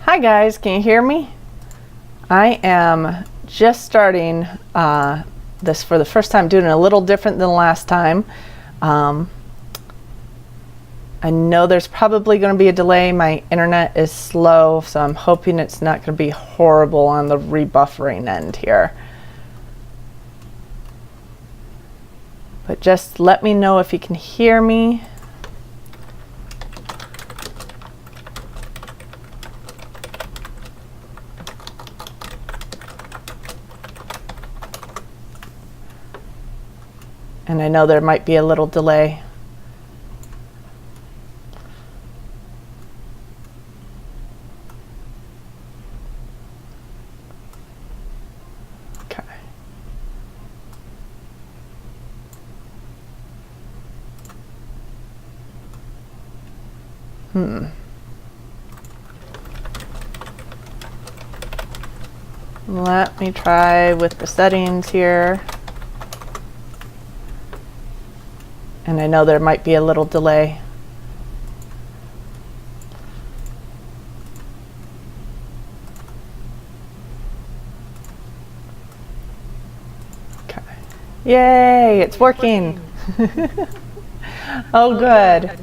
Hi guys, can you hear me? I am just starting this for the first time, doing it a little different than last time. I know there's probably going to be a delay. My internet is slow, so I'm hoping it's not going to be horrible on the rebuffering end here. But just let me know if you can hear me. And I know there might be a little delay. Okay. Let me try with the settings here. And I know there might be a little delay. Okay. Yay, it's working. Oh, good.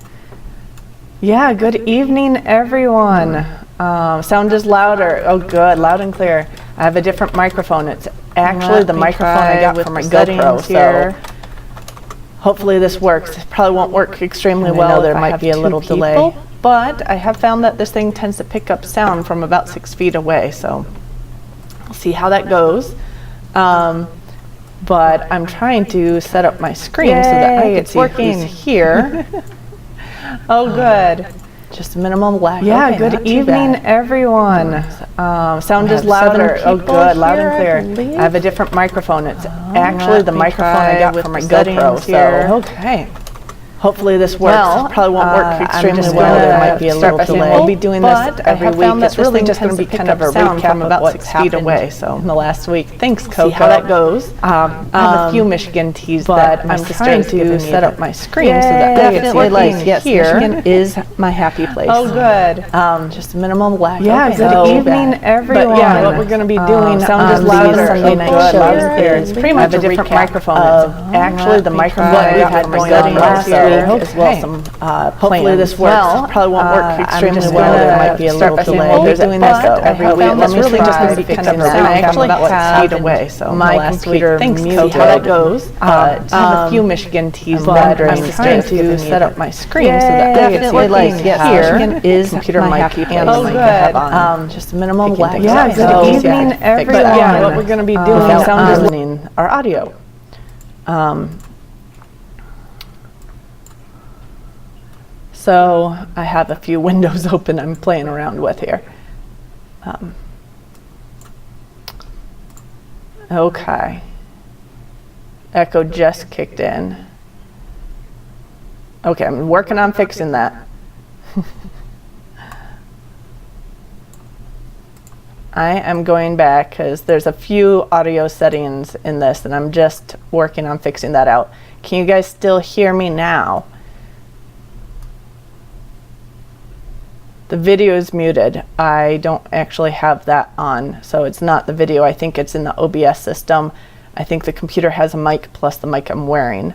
Yeah, good evening, everyone. Sound is louder. Oh, good, loud and clear. I have a different microphone. It's actually the microphone I got from my GoPro here. Hopefully this works. It probably won't work extremely well. There might be a little delay, but I have found that this thing tends to pick up sound from about 6 feet away, so we'll see how that goes. But I'm trying to set up my screen so that I can see who's here. Oh, good. Just a minimum lag. Yeah, okay, good evening, everyone. Sound is louder. Oh, good, loud and clear. I have a different microphone. It's actually the microphone I got from my GoPro here. Okay. Hopefully this works. It probably won't work extremely well. There might be a little delay. We'll be doing this every week. It's really just going to be kind of a recap from about 6 feet away. So in the last week, thanks, Coco. See how that goes. I have a few Michigan teas that I'm trying to set up my screen so that I can see like yes, Michigan is my happy place. Oh, good. Just a minimum lag. Yeah, good evening, everyone. But yeah, what we're going to be doing sound is louder. Sunday night show. It's pretty much a different microphone. It's actually the microphone we had going on last year. As well, some hopefully this works. Probably won't work extremely well. There might be a little delay. We're doing this every week. Let me really just going to be kind of a recap about what's feet away. So my computer, thanks, how that goes. I have a few Michigan teas that I'm trying to set up my screen so that I can see like yes, Michigan is computer mic and the mic I have on. Just a minimum lag. Yeah, good evening, everyone. Yeah, what we're going to be doing sound is listening our audio. So I have a few windows open I'm playing around with here. Okay. Echo just kicked in. Okay, I'm working on fixing that. I am going back because there's a few audio settings in this and I'm just working on fixing that out. Can you guys still hear me now? The video is muted. I don't actually have that on, so it's not the video. I think it's in the OBS system. I think the computer has a mic plus the mic I'm wearing.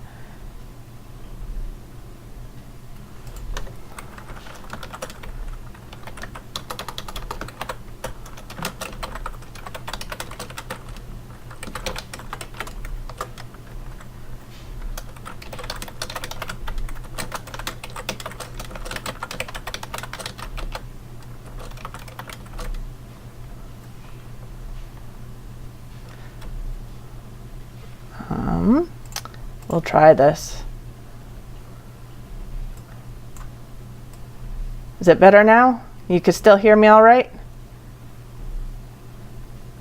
We'll try this. Is it better now? You can still hear me all right?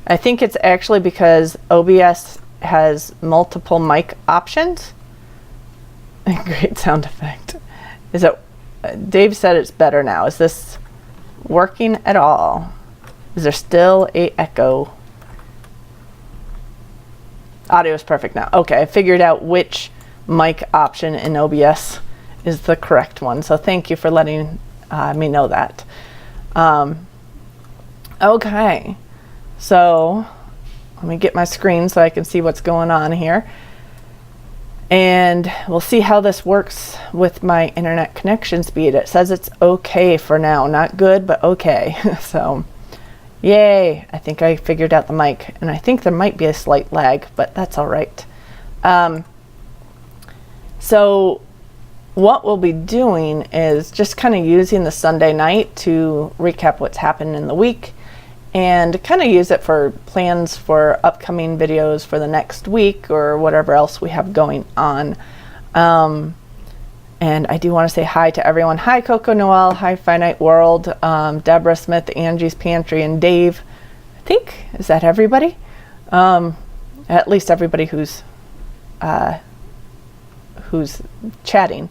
I think it's actually because OBS has multiple mic options. Great sound effect. Is it? Dave said it's better now. Is this working at all? Is there still a echo? Audio is perfect now. Okay, I figured out which mic option in OBS is the correct one. So thank you for letting me know that. Okay, so let me get my screen so I can see what's going on here. And we'll see how this works with my internet connection speed. It says it's okay for now. Not good, but okay. So, yay. I think I figured out the mic. And I think there might be a slight lag, but that's all right. So what we'll be doing is just kind of using the Sunday night to recap what's happened in the week and kind of use it for plans for upcoming videos for the next week or whatever else we have going on. And I do want to say hi to everyone. Hi, Coco Noel. Hi, Finite World. Deborah Smith, Angie's Pantry, and Dave. I think, is that everybody? At least everybody who's chatting.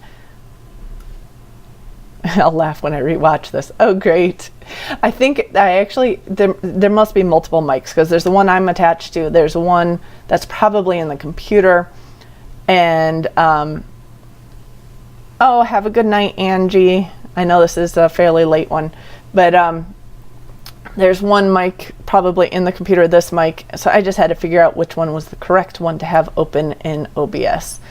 I'll laugh when I rewatch this. Oh, great. I think there must be multiple mics because there's the one I'm attached to. There's one that's probably in the computer. And, oh, have a good night, Angie. I know this is a fairly late one, but there's one mic probably in the computer, this mic. So I just had to figure out which one was the correct one to have open in OBS,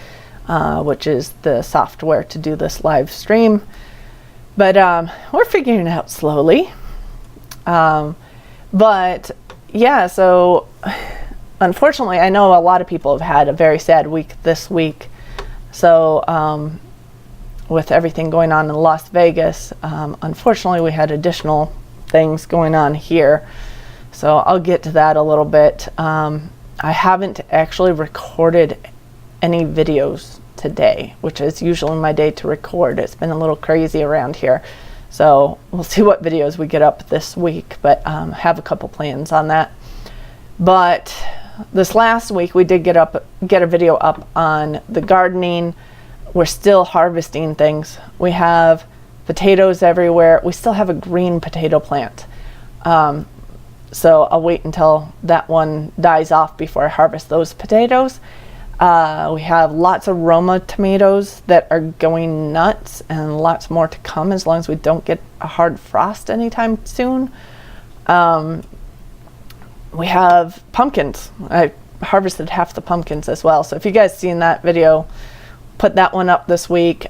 which is the software to do this live stream. But we're figuring it out slowly. But yeah, so unfortunately, I know a lot of people have had a very sad week this week. So with everything going on in Las Vegas, unfortunately, we had additional things going on here. So I'll get to that a little bit. I haven't actually recorded any videos today, which is usually my day to record. It's been a little crazy around here, so we'll see what videos we get up this week, but have a couple plans on that. But this last week we did get a video up on the gardening. We're still harvesting things. We have potatoes everywhere. We still have a green potato plant, so I'll wait until that one dies off before I harvest those potatoes. We have lots of Roma tomatoes that are going nuts and lots more to come as long as we don't get a hard frost anytime soon. We have pumpkins. I harvested half the pumpkins as well. So if you guys seen that video, put that one up this week.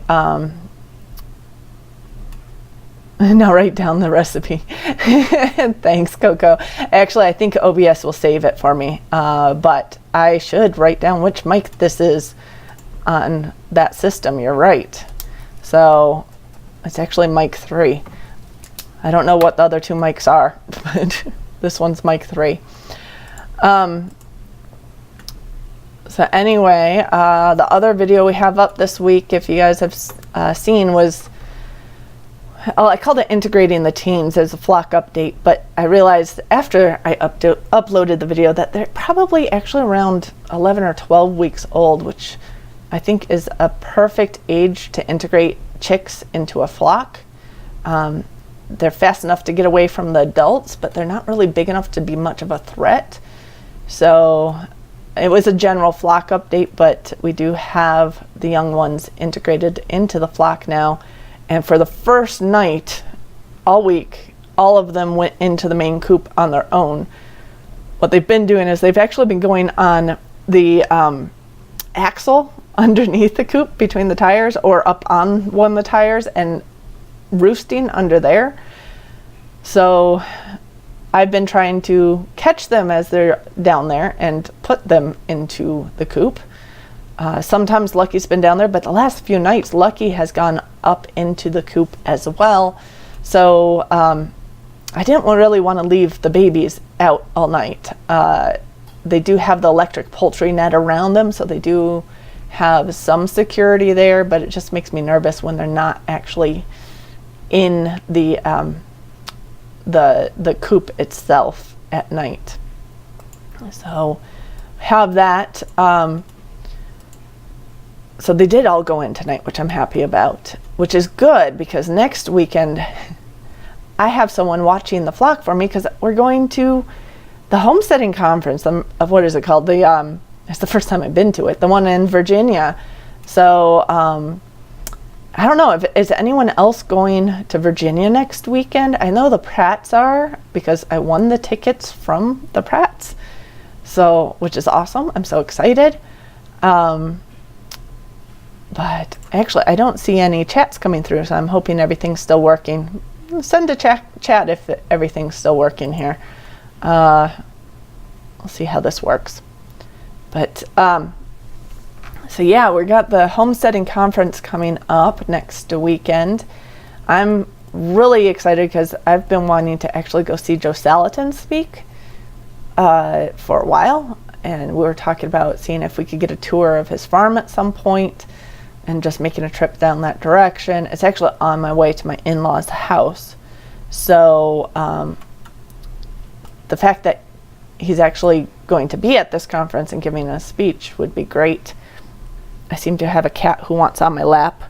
Now write down the recipe. Thanks, Coco. Actually, I think OBS will save it for me, but I should write down which mic this is on that system. You're right. So it's actually mic 3. I don't know what the other two mics are, but this one's mic 3. So anyway, the other video we have up this week, if you guys have seen, was, I called it Integrating the Teens as a flock update, but I realized after I uploaded the video that they're probably actually around 11 or 12 weeks old, which I think is a perfect age to integrate chicks into a flock. They're fast enough to get away from the adults, but they're not really big enough to be much of a threat. So it was a general flock update, but we do have the young ones integrated into the flock now. And for the first night, all week, all of them went into the main coop on their own. What they've been doing is they've actually been going on the axle underneath the coop between the tires or up on one of the tires and roosting under there. So I've been trying to catch them as they're down there and put them into the coop. Sometimes Lucky's been down there, but the last few nights Lucky has gone up into the coop as well. So I didn't really want to leave the babies out all night. They do have the electric poultry net around them, so they do have some security there, but it just makes me nervous when they're not actually in the coop itself at night. So have that. So they did all go in tonight, which I'm happy about, which is good because next weekend I have someone watching the flock for me because we're going to the homesteading conference of what is it called? It's the first time I've been to it, the one in Virginia. So I don't know, is anyone else going to Virginia next weekend? I know the Pratts are, because I won the tickets from the Pratts, so, which is awesome. I'm so excited. But actually, I don't see any chats coming through, so I'm hoping everything's still working. Send a chat if everything's still working here. We'll see how this works. But so yeah, we got the homesteading conference coming up next weekend. I'm really excited because I've been wanting to actually go see Joe Salatin speak for a while, and we were talking about seeing if we could get a tour of his farm at some point and just making a trip down that direction. It's actually on my way to my in-laws' house, so the fact that he's actually going to be at this conference and giving a speech would be great. I seem to have a cat who wants on my lap.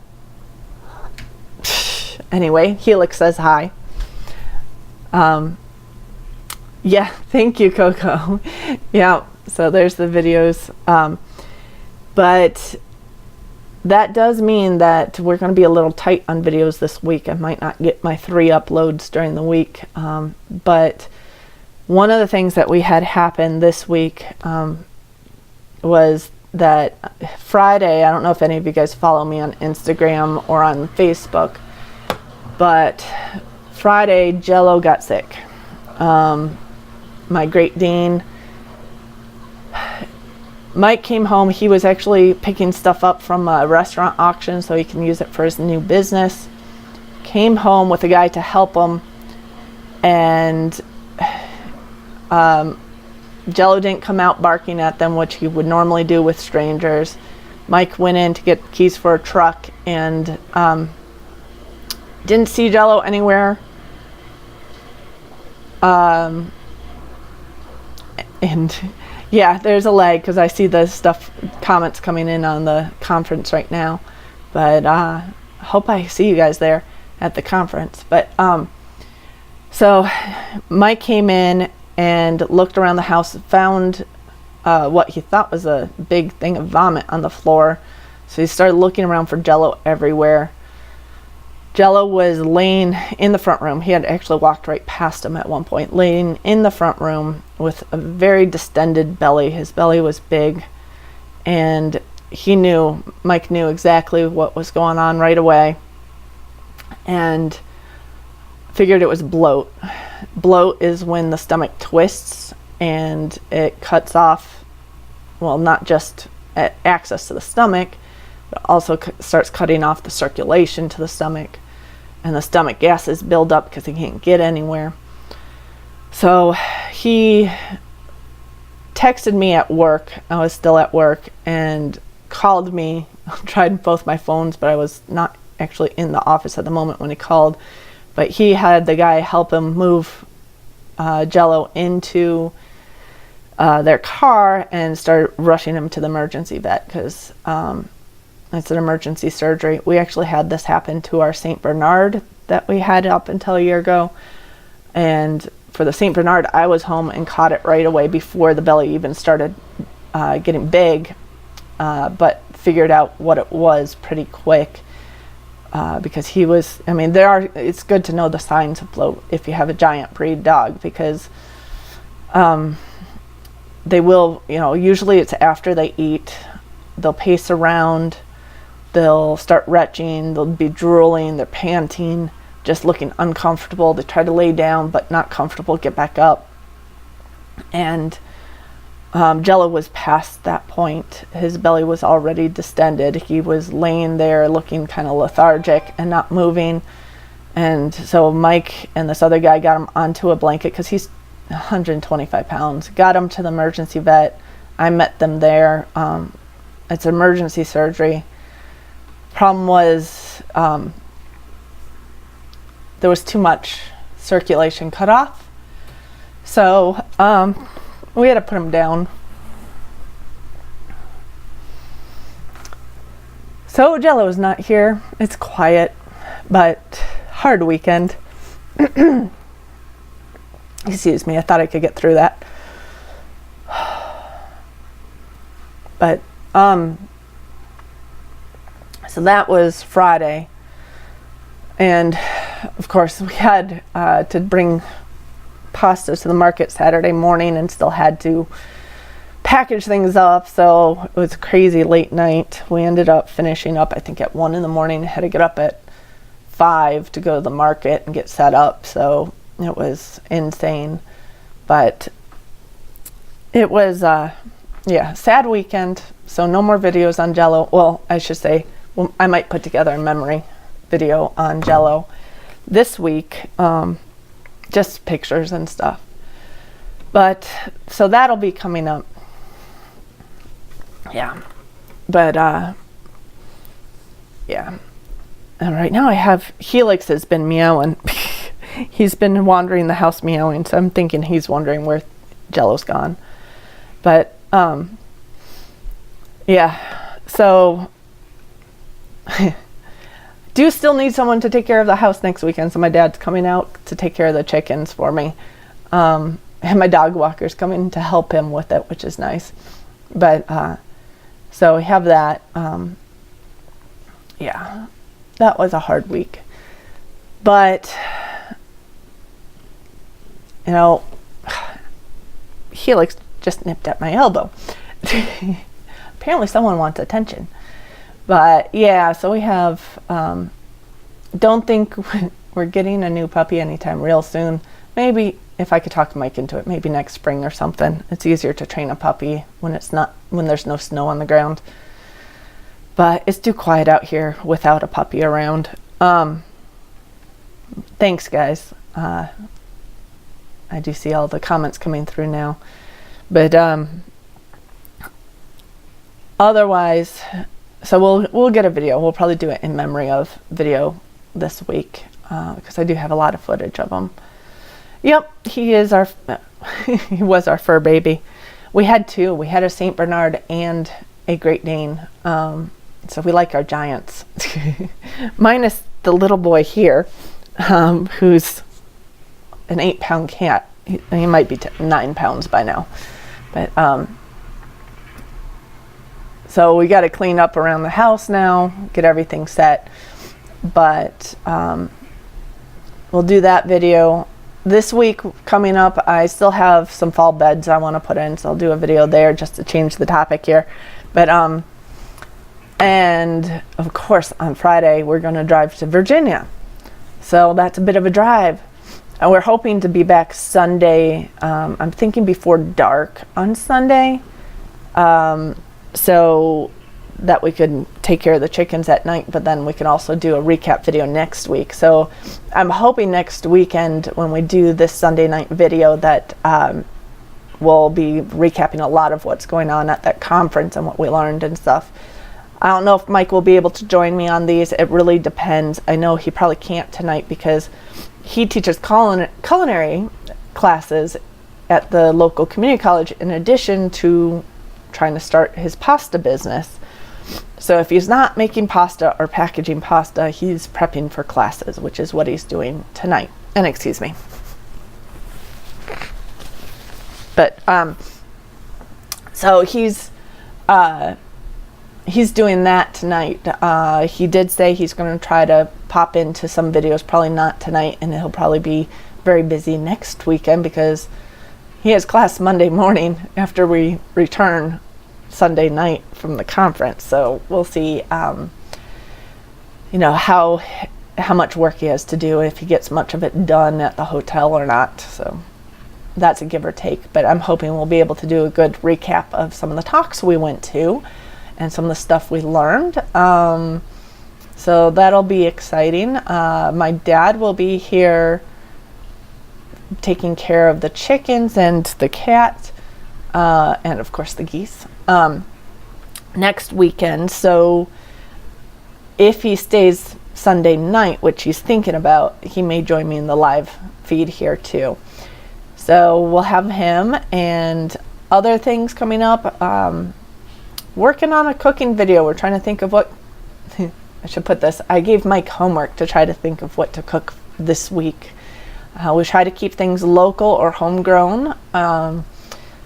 Anyway, Helix says hi. Yeah, thank you, Coco. Yeah, so there's the videos. But that does mean that we're going to be a little tight on videos this week. I might not get my 3 uploads during the week. But one of the things that we had happen this week was that Friday, I don't know if any of you guys follow me on Instagram or on Facebook, but Friday, Jello got sick. My Great Dane, Mike came home. He was actually picking stuff up from a restaurant auction so he can use it for his new business. Came home with a guy to help him, and Jello didn't come out barking at them, which he would normally do with strangers. Mike went in to get keys for a truck and didn't see Jello anywhere. And yeah, there's a lag because I see the comments coming in on the conference right now. But hope I see you guys there at the conference. But so Mike came in and looked around the house, found what he thought was a big thing of vomit on the floor. So he started looking around for Jello everywhere. Jello was laying in the front room. He had actually walked right past him at one point, laying in the front room with a very distended belly. His belly was big, and Mike knew exactly what was going on right away, and figured it was bloat. Bloat is when the stomach twists and it cuts off, well, not just access to the stomach, but also starts cutting off the circulation to the stomach, and the stomach gases build up because he can't get anywhere. So he texted me at work. I was still at work, and called me. I tried both my phones, but I was not actually in the office at the moment when he called. But he had the guy help him move Jello into their car and started rushing him to the emergency vet because it's an emergency surgery. We actually had this happen to our St. Bernard that we had up until a year ago. And for the St. Bernard, I was home and caught it right away before the belly even started getting big, but figured out what it was pretty quick. Because he was, it's good to know the signs of bloat if you have a giant breed dog, because they will, usually it's after they eat, they'll pace around, they'll start retching, they'll be drooling, they're panting, just looking uncomfortable. They try to lay down, but not comfortable, get back up. And Jello was past that point. His belly was already distended. He was laying there looking kind of lethargic and not moving. And so Mike and this other guy got him onto a blanket because he's 125 pounds. Got him to the emergency vet. I met them there. It's emergency surgery. Problem was there was too much circulation cut off. So we had to put him down. So Jello's not here. It's quiet, but hard weekend. Excuse me, I thought I could get through that. But so that was Friday. And of course we had to bring pasta to the market Saturday morning and still had to package things up, so it was a crazy late night. We ended up finishing up I think at 1 in the morning. Had to get up at 5 to go to the market and get set up, so it was insane. But it was sad weekend, so no more videos on Jell-O. Well, I should say, I might put together a memory video on Jell-O this week, just pictures and stuff. But so that'll be coming up. Yeah, but yeah. And right now I have Helix has been meowing. He's been wandering the house meowing, so I'm thinking he's wondering where Jell-O's gone. But yeah, so do still need someone to take care of the house next weekend, so my dad's coming out to take care of the chickens for me, and my dog walker's coming to help him with it, which is nice. But so we have that. Yeah, that was a hard week, but you know, Helix just nipped at my elbow. Apparently someone wants attention. But yeah, so we have, don't think we're getting a new puppy anytime real soon. Maybe if I could talk Mike into it, maybe next spring or something. It's easier to train a puppy when there's no snow on the ground. But it's too quiet out here without a puppy around. Thanks guys. I do see all the comments coming through now. But otherwise, so we'll get a video. We'll probably do it in memory of video this week, because I do have a lot of footage of him. Yep, he was our fur baby. We had two. We had a Saint Bernard and a Great Dane. So we like our giants. Minus the little boy here, who's an 8-pound cat. He might be 9 pounds by now. But so we got to clean up around the house now, get everything set. But we'll do that video. This week coming up, I still have some fall beds I want to put in, so I'll do a video there just to change the topic here. But and of course on Friday we're going to drive to Virginia, so that's a bit of a drive, and we're hoping to be back Sunday. I'm thinking before dark on Sunday, so that we could take care of the chickens at night, but then we can also do a recap video next week. So I'm hoping next weekend when we do this Sunday night video that we'll be recapping a lot of what's going on at that conference and what we learned and stuff. I don't know if Mike will be able to join me on these. It really depends. I know he probably can't tonight because he teaches culinary classes at the local community college in addition to trying to start his pasta business. So if he's not making pasta or packaging pasta, he's prepping for classes, which is what he's doing tonight. And excuse me. But so he's doing that tonight. He did say he's going to try to pop into some videos, probably not tonight, and he'll probably be very busy next weekend because he has class Monday morning after we return Sunday night from the conference. So we'll see, you know, how much work he has to do, if he gets much of it done at the hotel or not. So that's a give or take, but I'm hoping we'll be able to do a good recap of some of the talks we went to and some of the stuff we learned. So that'll be exciting. My dad will be here taking care of the chickens and the cat, and of course the geese, next weekend. So if he stays Sunday night, which he's thinking about, he may join me in the live feed here too. So we'll have him and other things coming up. Working on a cooking video. We're trying to think of what I should put this. I gave Mike homework to try to think of what to cook this week. We try to keep things local or homegrown.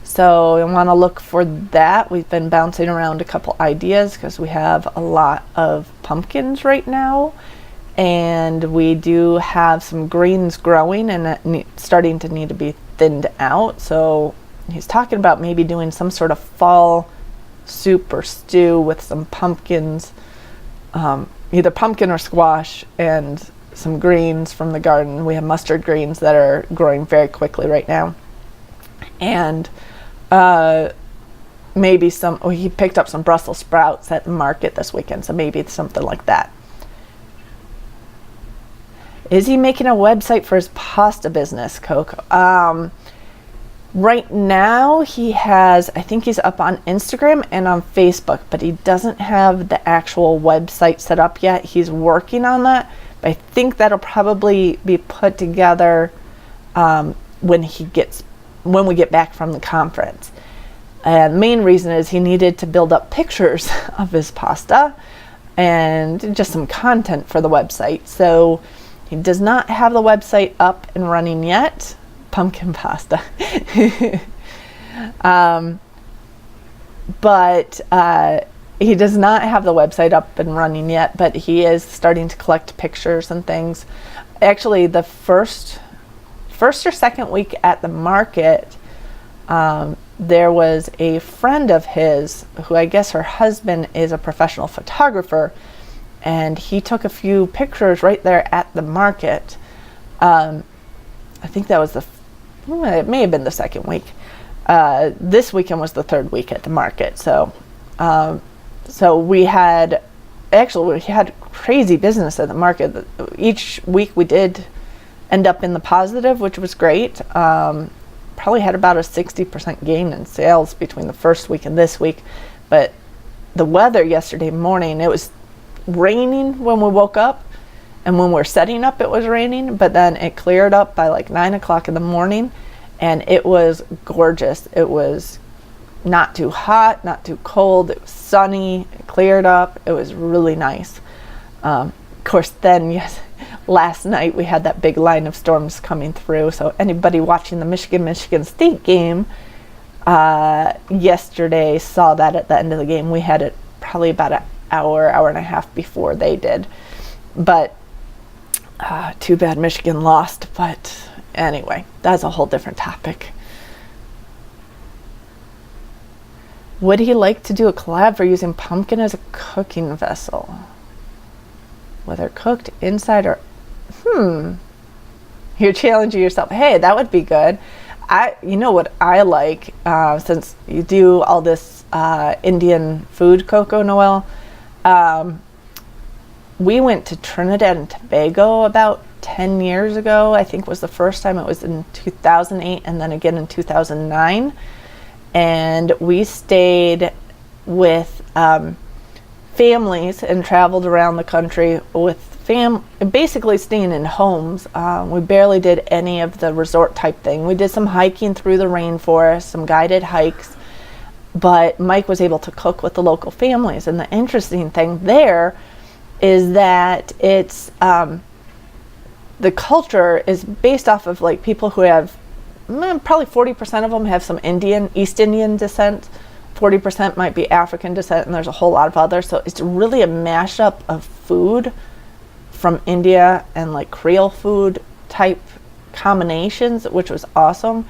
So I want to look for that. We've been bouncing around a couple ideas because we have a lot of pumpkins right now. And we do have some greens growing and starting to need to be thinned out. So he's talking about maybe doing some sort of fall soup or stew with some pumpkins, either pumpkin or squash, and some greens from the garden. We have mustard greens that are growing very quickly right now. And maybe he picked up some Brussels sprouts at the market this weekend, so maybe it's something like that. Is he making a website for his pasta business, Coco? Right now he has, I think he's up on Instagram and on Facebook, but he doesn't have the actual website set up yet. He's working on that, but I think that'll probably be put together when we get back from the conference. And the main reason is he needed to build up pictures of his pasta and just some content for the website. So he does not have the website up and running yet. Pumpkin pasta. But he does not have the website up and running yet, but he is starting to collect pictures and things. Actually, the first or second week at the market, there was a friend of his who, I guess her husband is a professional photographer, and he took a few pictures right there at the market. I think that was it may have been the second week. This weekend was the third week at the market. So we had crazy business at the market. Each week we did end up in the positive, which was great. Probably had about a 60% gain in sales between the first week and this week. But the weather yesterday morning, it was raining when we woke up, and when we're setting up it was raining, but then it cleared up by like 9 o'clock in the morning, and it was gorgeous. It was not too hot, not too cold. It was sunny, it cleared up. It was really nice. Of course, then, yes, last night we had that big line of storms coming through. So anybody watching the Michigan State game yesterday saw that at the end of the game. We had it probably about an hour and a half before they did. But too bad Michigan lost. But anyway, that's a whole different topic. Would he like to do a collab for using pumpkin as a cooking vessel? Whether cooked inside or... You're challenging yourself. Hey, that would be good. You know what I like, since you do all this Indian food, Coco Noel. We went to Trinidad and Tobago about 10 years ago. I think was the first time. It was in 2008 and then again in 2009. And we stayed with families and traveled around the country with basically staying in homes. We barely did any of the resort type thing. We did some hiking through the rainforest, some guided hikes, but Mike was able to cook with the local families. And the interesting thing there is that it's the culture is based off of like people who have probably 40% of them have some East Indian descent. 40% might be African descent, and there's a whole lot of others. So it's really a mashup of food from India and like Creole food type combinations, which was awesome.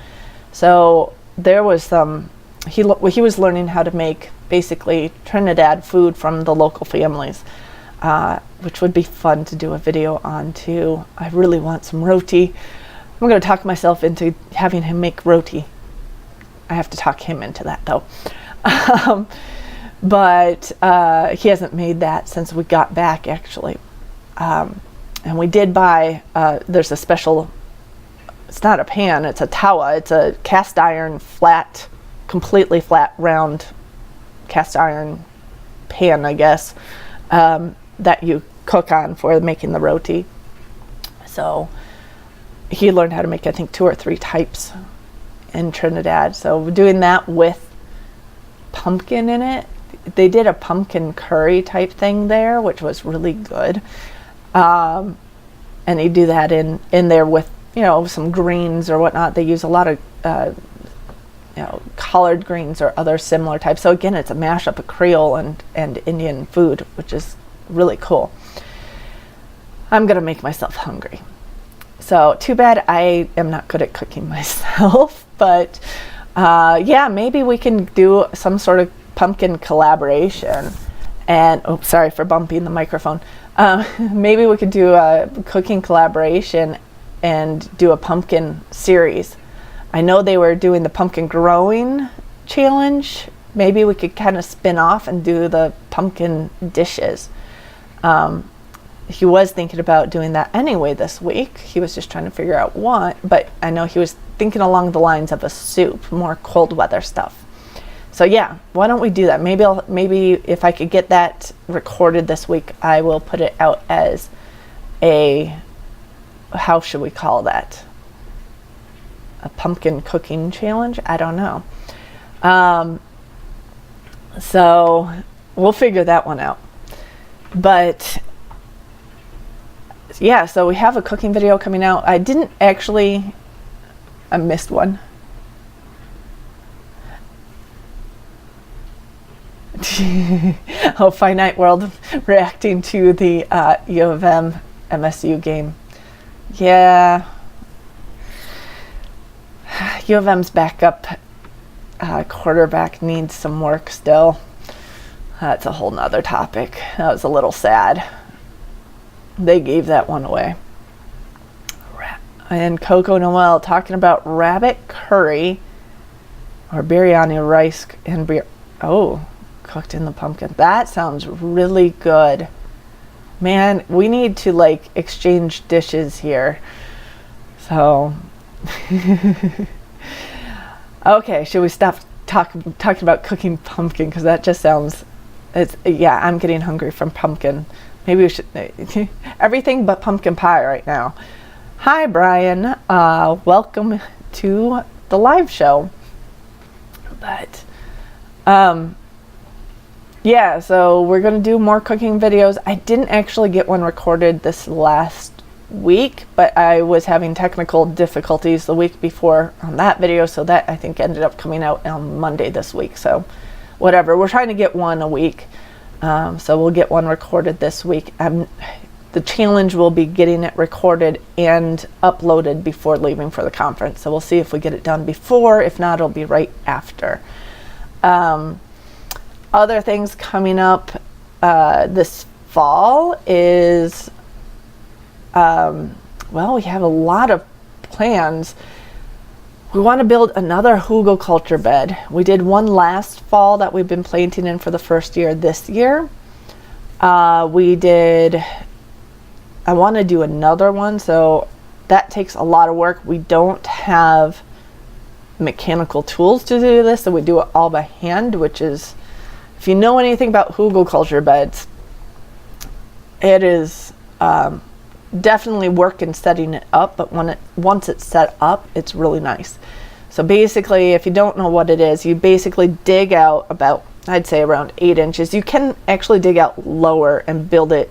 So there was some, he was learning how to make basically Trinidad food from the local families, which would be fun to do a video on too. I really want some roti. I'm going to talk myself into having him make roti. I have to talk him into that though. But he hasn't made that since we got back actually. And we did buy, there's a special, it's not a pan, it's a tawa. It's a cast iron completely flat, round cast iron pan, I guess, that you cook on for making the roti. So he learned how to make, I think, 2 or 3 types in Trinidad. So we're doing that with pumpkin in it. They did a pumpkin curry type thing there, which was really good. And they do that in there with, some greens or whatnot. They use a lot of, collard greens or other similar types. So again, it's a mashup of Creole and Indian food, which is really cool. I'm gonna make myself hungry. So too bad I am not good at cooking myself, but yeah, maybe we can do some sort of pumpkin collaboration. And oh, sorry for bumping the microphone. Maybe we could do a cooking collaboration and do a pumpkin series. I know they were doing the pumpkin growing challenge. Maybe we could kind of spin off and do the pumpkin dishes. He was thinking about doing that anyway this week. He was just trying to figure out what, but I know he was thinking along the lines of a soup, more cold weather stuff. So yeah, why don't we do that? Maybe if I could get that recorded this week, I will put it out as a, how should we call that? A pumpkin cooking challenge? I don't know. So we'll figure that one out. But yeah, so we have a cooking video coming out. I missed one. Oh, Finite World reacting to the U of M MSU game. Yeah. U of M's backup quarterback needs some work still. That's a whole nother topic. That was a little sad. They gave that one away. And Coco Noel talking about rabbit curry or biryani rice and cooked in the pumpkin. That sounds really good. Man, we need to like exchange dishes here. So okay, should we stop talking about cooking pumpkin, because that just sounds, yeah, I'm getting hungry from pumpkin. Maybe we should everything but pumpkin pie right now. Hi Brian, welcome to the live show. But yeah, so we're gonna do more cooking videos. I didn't actually get one recorded this last week, but I was having technical difficulties the week before on that video, so that I think ended up coming out on Monday this week. So whatever, we're trying to get one a week. So we'll get one recorded this week. The challenge will be getting it recorded and uploaded before leaving for the conference. So we'll see if we get it done before. If not, it'll be right after. Other things coming up this fall is, well, we have a lot of plans. We want to build another hugelkultur bed. We did one last fall that we've been planting in for the first year this year. I want to do another one, so that takes a lot of work. We don't have mechanical tools to do this, so we do it all by hand, which is, if you know anything about hugelkultur beds, it is definitely work in setting it up, but once it's set up, it's really nice. So basically, if you don't know what it is, you basically dig out about, I'd say around 8 inches. You can actually dig out lower and build it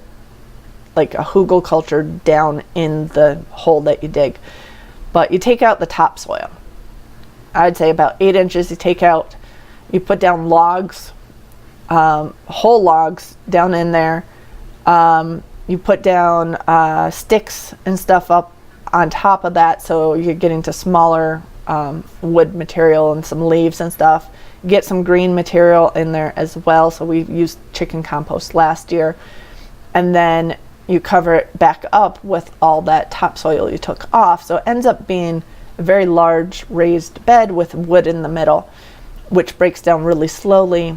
like a hugelkultur down in the hole that you dig. But you take out the topsoil. I'd say about 8 inches you take out. You put down logs, whole logs down in there. You put down sticks and stuff up on top of that, so you're getting to smaller wood material and some leaves and stuff. Get some green material in there as well. So we used chicken compost last year. And then you cover it back up with all that topsoil you took off. So it ends up being a very large raised bed with wood in the middle, which breaks down really slowly.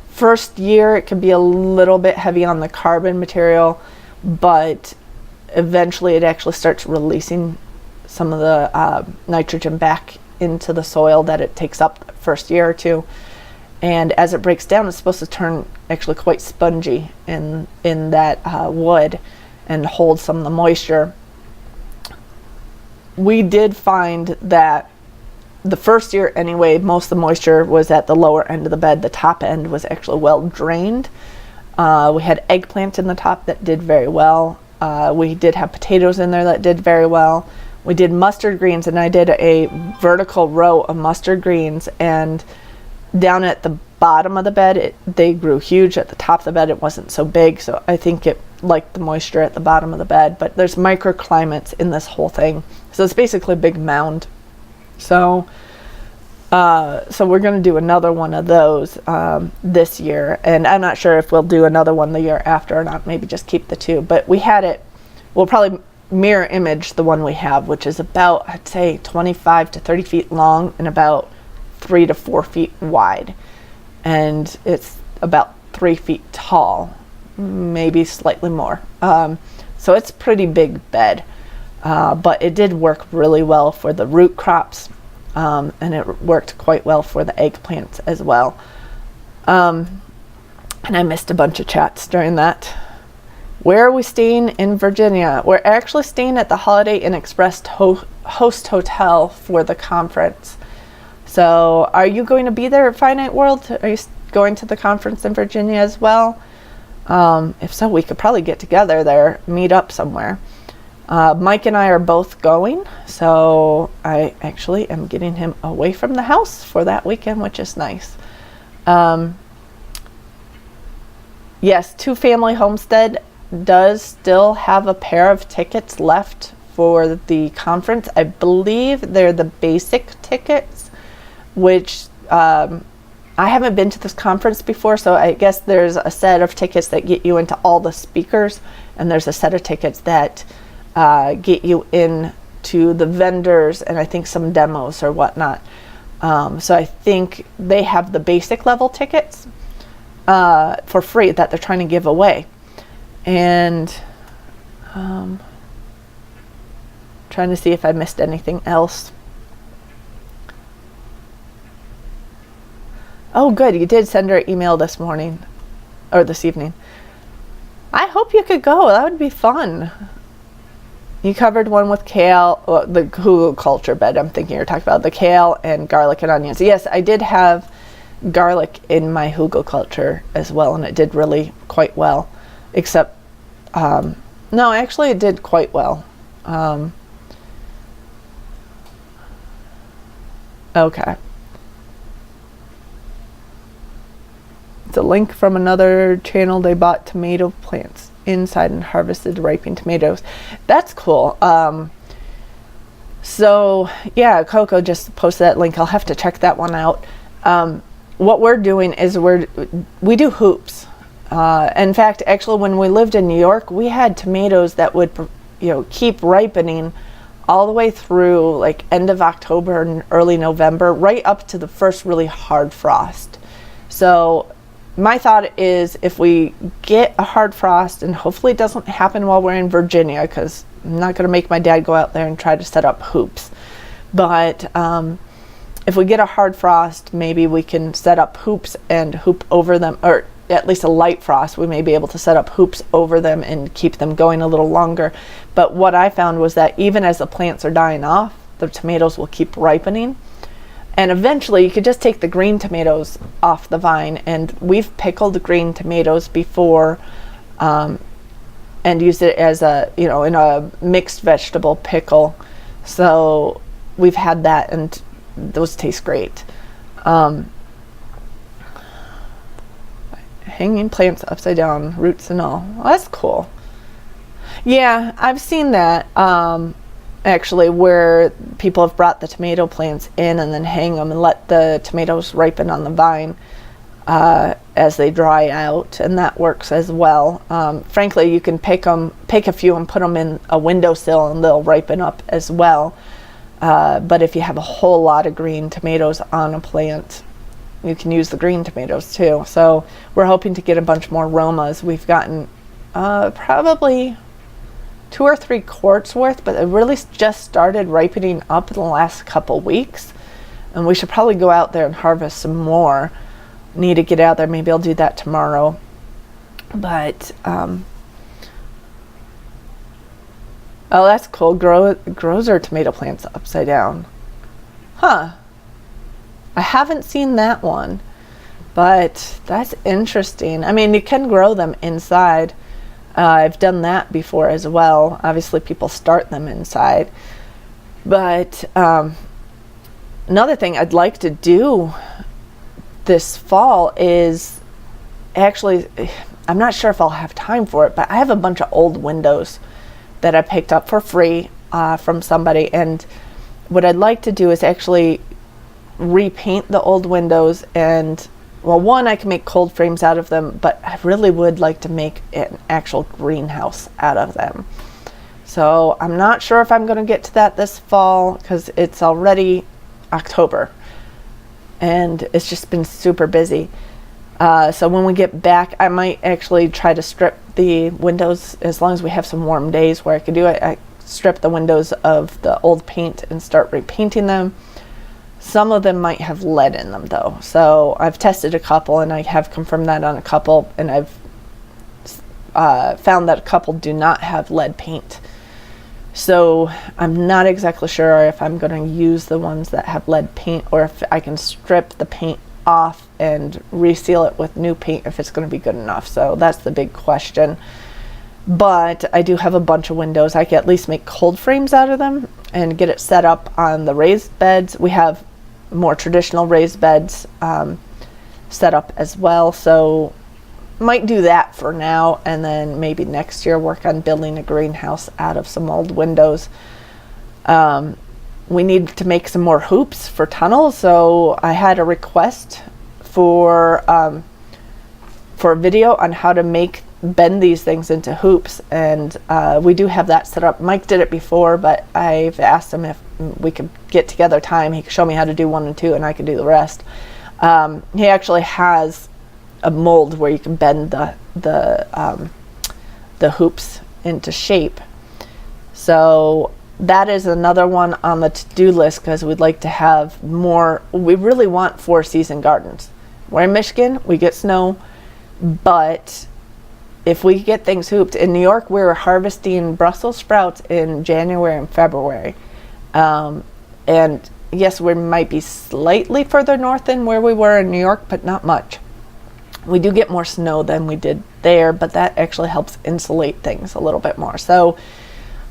First year it can be a little bit heavy on the carbon material, but eventually it actually starts releasing some of the nitrogen back into the soil that it takes up the first year or two. And as it breaks down, it's supposed to turn actually quite spongy in that wood and hold some of the moisture. We did find that the first year anyway, most of the moisture was at the lower end of the bed. The top end was actually well drained. We had eggplant in the top that did very well. We did have potatoes in there that did very well. We did mustard greens, and I did a vertical row of mustard greens, and down at the bottom of the bed, they grew huge. At the top of the bed, it wasn't so big, so I think it liked the moisture at the bottom of the bed. But there's microclimates in this whole thing, so it's basically a big mound. So we're going to do another one of those this year, and I'm not sure if we'll do another one the year after or not. Maybe just keep the two. But we had it. We'll probably mirror image the one we have, which is about, I'd say, 25 to 30 feet long and about 3 to 4 feet wide, and it's about 3 feet tall, maybe slightly more. So it's a pretty big bed, but it did work really well for the root crops, and it worked quite well for the eggplants as well. And I missed a bunch of chats during that. Where are we staying in Virginia? We're actually staying at the Holiday Inn Express Host Hotel for the conference. So are you going to be there at Finite World? Are you going to the conference in Virginia as well? If so, we could probably get together there, meet up somewhere. Mike and I are both going, so I actually am getting him away from the house for that weekend, which is nice. Yes, Two Family Homestead does still have a pair of tickets left for the conference. I believe they're the basic tickets, which I haven't been to this conference before, so I guess there's a set of tickets that get you into all the speakers, and there's a set of tickets that get you into the vendors and I think some demos or whatnot. So I think they have the basic level tickets for free that they're trying to give away. And trying to see if I missed anything else. Oh, good. You did send her an email this morning or this evening. I hope you could go. That would be fun. You covered one with kale, the Hugel culture bed. I'm thinking you're talking about the kale and garlic and onions. Yes, I did have garlic in my Hugel culture as well, and it did really quite well. Except, no, actually it did quite well. Okay. It's a link from another channel. They bought tomato plants inside and harvested ripening tomatoes. That's cool. So yeah, Coco just posted that link. I'll have to check that one out. What we're doing is we do hoops. In fact, actually, when we lived in New York, we had tomatoes that would, keep ripening all the way through like end of October and early November, right up to the first really hard frost. So my thought is if we get a hard frost, and hopefully it doesn't happen while we're in Virginia, because I'm not going to make my dad go out there and try to set up hoops. But if we get a hard frost, maybe we can set up hoops and hoop over them, or at least a light frost, we may be able to set up hoops over them and keep them going a little longer. But what I found was that even as the plants are dying off, the tomatoes will keep ripening. And eventually you could just take the green tomatoes off the vine, and we've pickled green tomatoes before and used it as in a mixed vegetable pickle. So we've had that, and those taste great. Hanging plants upside down, roots and all. Well, that's cool. Yeah, I've seen that. Actually, where people have brought the tomato plants in and then hang them and let the tomatoes ripen on the vine as they dry out, and that works as well. Frankly, you can pick a few and put them in a windowsill and they'll ripen up as well. But if you have a whole lot of green tomatoes on a plant, you can use the green tomatoes too. So we're hoping to get a bunch more Romas. We've gotten probably 2 or 3 quarts worth, but it really just started ripening up in the last couple weeks, and we should probably go out there and harvest some more. Need to get out there. Maybe I'll do that tomorrow. But oh, that's cool. Grows our tomato plants upside down. Huh. I haven't seen that one, but that's interesting. I mean, you can grow them inside. I've done that before as well. Obviously, people start them inside. But another thing I'd like to do this fall is actually, I'm not sure if I'll have time for it, but I have a bunch of old windows that I picked up for free from somebody, and what I'd like to do is actually repaint the old windows, and well, one, I can make cold frames out of them, but I really would like to make an actual greenhouse out of them. So I'm not sure if I'm going to get to that this fall because it's already October and it's just been super busy. So when we get back, I might actually try to strip the windows, as long as we have some warm days where I can do it. I strip the windows of the old paint and start repainting them. Some of them might have lead in them though. So I've tested a couple and I have confirmed that on a couple, and I've found that a couple do not have lead paint. So I'm not exactly sure if I'm going to use the ones that have lead paint or if I can strip the paint off and reseal it with new paint, if it's going to be good enough. So that's the big question. But I do have a bunch of windows. I can at least make cold frames out of them and get it set up on the raised beds. We have more traditional raised beds set up as well. So might do that for now, and then maybe next year work on building a greenhouse out of some old windows. We need to make some more hoops for tunnels, so I had a request for a video on how to bend these things into hoops, and we do have that set up. Mike did it before, but I've asked him if we could get together time. He could show me how to do 1 and 2 and I could do the rest. He actually has a mold where you can bend the hoops into shape. So that is another one on the to-do list, because we'd like to have more. We really want 4-season gardens. We're in Michigan, we get snow, but if we get things hooped, in New York we're harvesting Brussels sprouts in January and February. And yes, we might be slightly further north than where we were in New York, but not much. We do get more snow than we did there, but that actually helps insulate things a little bit more. So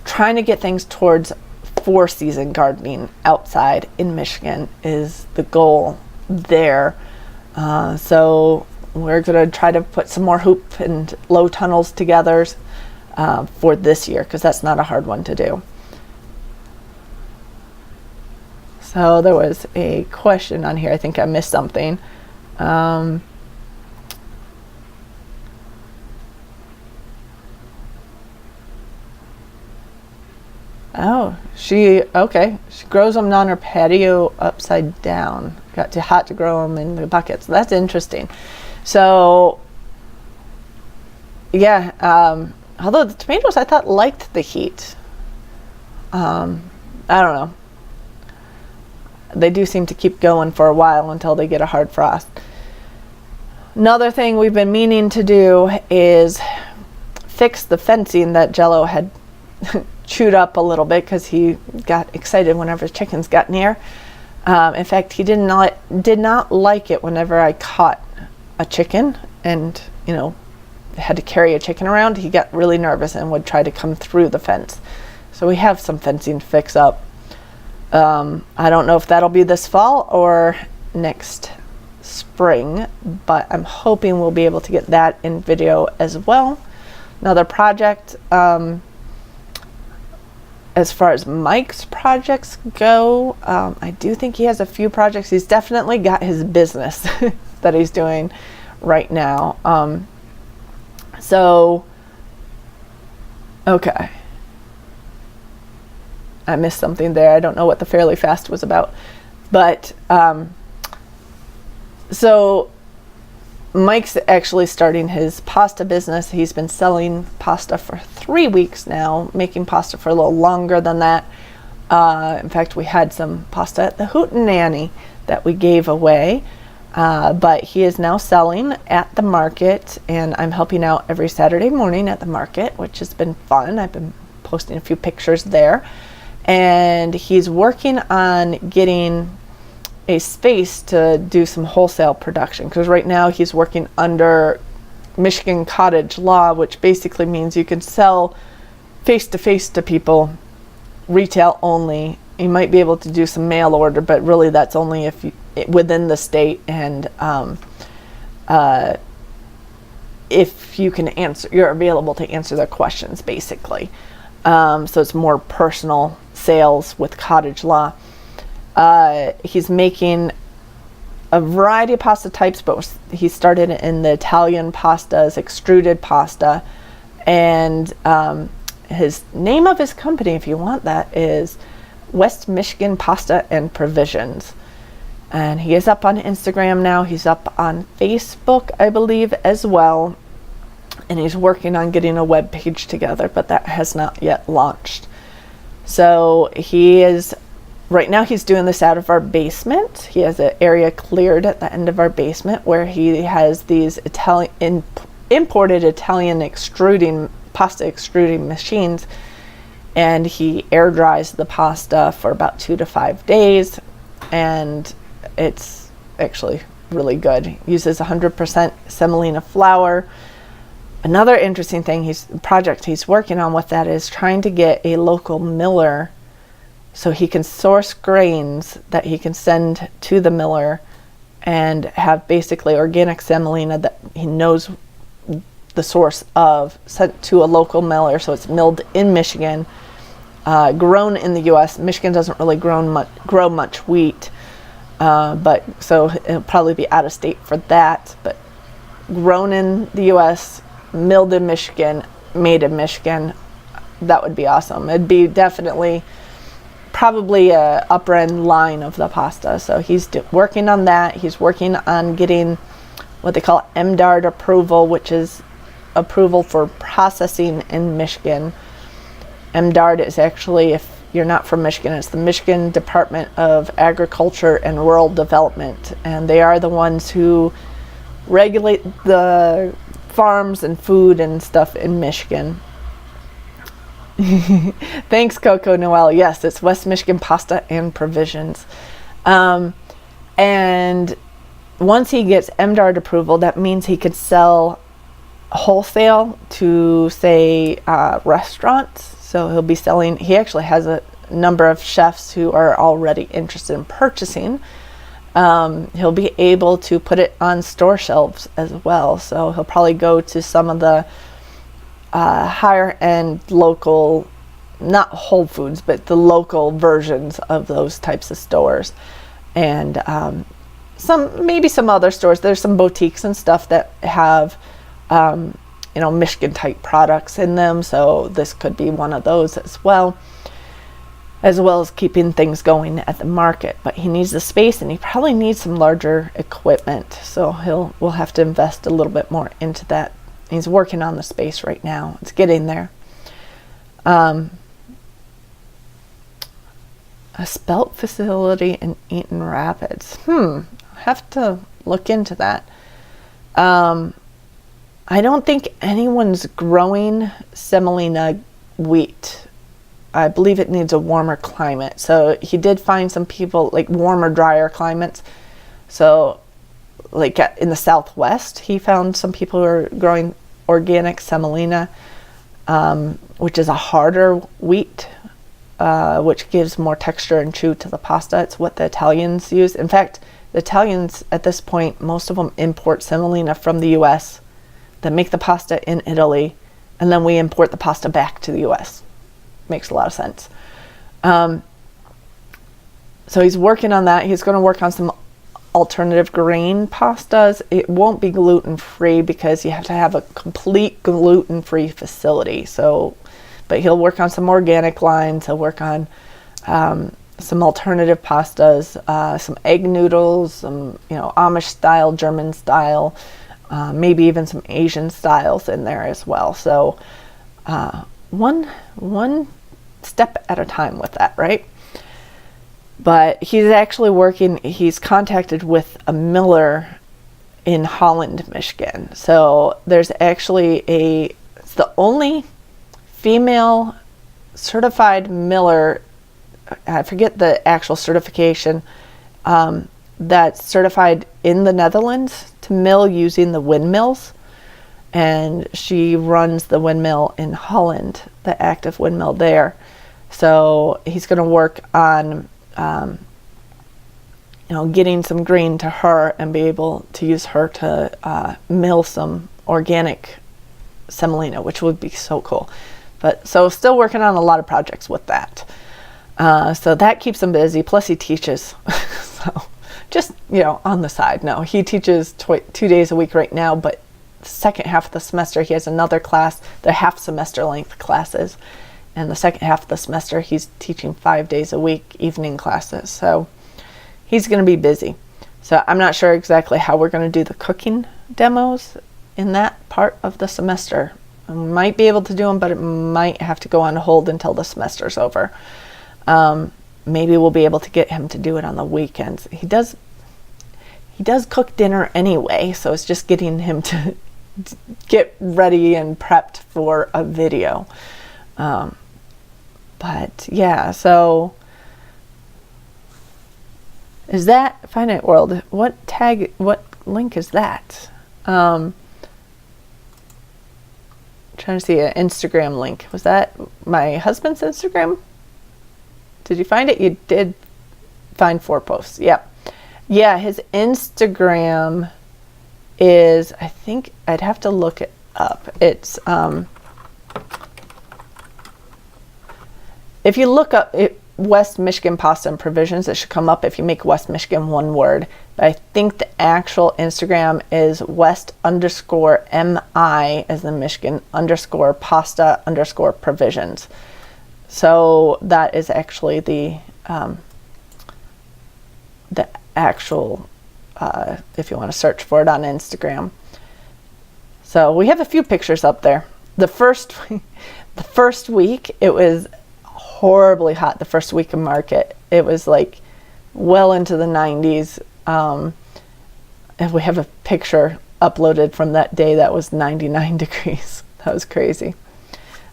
trying to get things towards 4-season gardening outside in Michigan is the goal there. So we're going to try to put some more hoop and low tunnels together for this year, because that's not a hard one to do. So there was a question on here. I think I missed something. She grows them on her patio upside down. Got too hot to grow them in the buckets. That's interesting. So yeah, although the tomatoes I thought liked the heat. I don't know. They do seem to keep going for a while until they get a hard frost. Another thing we've been meaning to do is fix the fencing that Jello had chewed up a little bit, because he got excited whenever his chickens got near. In fact, he did not like it whenever I caught a chicken and, had to carry a chicken around. He got really nervous and would try to come through the fence. So we have some fencing to fix up. I don't know if that'll be this fall or next spring, but I'm hoping we'll be able to get that in video as well. Another project, as far as Mike's projects go, I do think he has a few projects. He's definitely got his business that he's doing right now. Okay. I missed something there. I don't know what the Fairly Fast was about. But, so Mike's actually starting his pasta business. He's been selling pasta for 3 weeks now, making pasta for a little longer than that. In fact, we had some pasta at the Hootenanny that we gave away. But he is now selling at the market, and I'm helping out every Saturday morning at the market, which has been fun. I've been posting a few pictures there. And he's working on getting a space to do some wholesale production, because right now he's working under Michigan cottage law, which basically means you can sell face-to-face to people, retail only. You might be able to do some mail order, but really that's only if within the state, and if you can answer, you're available to answer their questions, basically. So it's more personal sales with Cottage Law. He's making a variety of pasta types, but he started in the Italian pastas, extruded pasta, and his name of his company, if you want that, is West Michigan Pasta and Provisions. And he is up on Instagram now. He's up on Facebook, I believe, as well. And he's working on getting a web page together, but that has not yet launched. So right now he's doing this out of our basement. He has an area cleared at the end of our basement where he has these imported Italian pasta extruding machines, and he air dries the pasta for about 2 to 5 days, and it's actually really good. He uses 100% semolina flour. Another interesting project he's working on with that is trying to get a local miller so he can source grains that he can send to the miller and have basically organic semolina that he knows the source of, sent to a local miller, so it's milled in Michigan, grown in the U.S. Michigan doesn't really grow much wheat, but so it'll probably be out of state for that, but grown in the U.S., milled in Michigan, made in Michigan, that would be awesome. It'd be definitely probably a upper end line of the pasta. So he's working on that. He's working on getting what they call MDARD approval, which is approval for processing in Michigan. MDARD is actually, if you're not from Michigan, it's the Michigan Department of Agriculture and Rural Development, and they are the ones who regulate the farms and food and stuff in Michigan. Thanks, Coco Noel. Yes, it's West Michigan Pasta and Provisions. And once he gets MDARD approval, that means he could sell wholesale to, say, restaurants. So he'll be selling, he actually has a number of chefs who are already interested in purchasing. He'll be able to put it on store shelves as well. So he'll probably go to some of the higher end local, not Whole Foods, but the local versions of those types of stores. And maybe some other stores. There's some boutiques and stuff that have, Michigan type products in them. So this could be one of those as well as keeping things going at the market. But he needs the space, and he probably needs some larger equipment. So we'll have to invest a little bit more into that. He's working on the space right now. It's getting there. A spelt facility in Eaton Rapids. I have to look into that. I don't think anyone's growing semolina wheat. I believe it needs a warmer climate. So he did find some people, like warmer, drier climates. So like in the Southwest, he found some people who are growing organic semolina, which is a harder wheat, which gives more texture and chew to the pasta. It's what the Italians use. In fact, the Italians at this point, most of them import semolina from the U.S., then make the pasta in Italy, and then we import the pasta back to the U.S. Makes a lot of sense. So he's working on that. He's going to work on some alternative grain pastas. It won't be gluten-free because you have to have a complete gluten-free facility. But he'll work on some organic lines. He'll work on some alternative pastas, some egg noodles, some Amish style, German style, maybe even some Asian styles in there as well. So one step at a time with that, right? But he's actually he's contacted with a miller in Holland, Michigan. So there's actually it's the only female certified miller, I forget the actual certification, that's certified in the Netherlands to mill using the windmills. And she runs the windmill in Holland, the active windmill there. So he's going to work on getting some green to her and be able to use her to mill some organic semolina, which would be so cool. But so still working on a lot of projects with that. So that keeps him busy. Plus he teaches. So just, on the side. No, he teaches 2 days a week right now, but the second half of the semester he has another class. They're half semester length classes. And the second half of the semester he's teaching 5 days a week, evening classes. So he's going to be busy. So I'm not sure exactly how we're going to do the cooking demos in that part of the semester. I might be able to do them, but it might have to go on hold until the semester's over. Maybe we'll be able to get him to do it on the weekends. He does cook dinner anyway, so it's just getting him to get ready and prepped for a video. But yeah, so is that Finite World? What link is that? Trying to see an Instagram link. Was that my husband's Instagram? Did you find it? You did find 4 posts. Yep. Yeah, his Instagram is, I think I'd have to look it up. It's if you look up West Michigan Pasta and Provisions, it should come up if you make West Michigan one word. But I think the actual Instagram is West_MI as in Michigan _pasta_provisions. So that is actually the actual, if you want to search for it on Instagram. So we have a few pictures up there. The first week, it was horribly hot. The first week of market, it was like well into the 90s. And we have a picture uploaded from that day that was 99 degrees. That was crazy.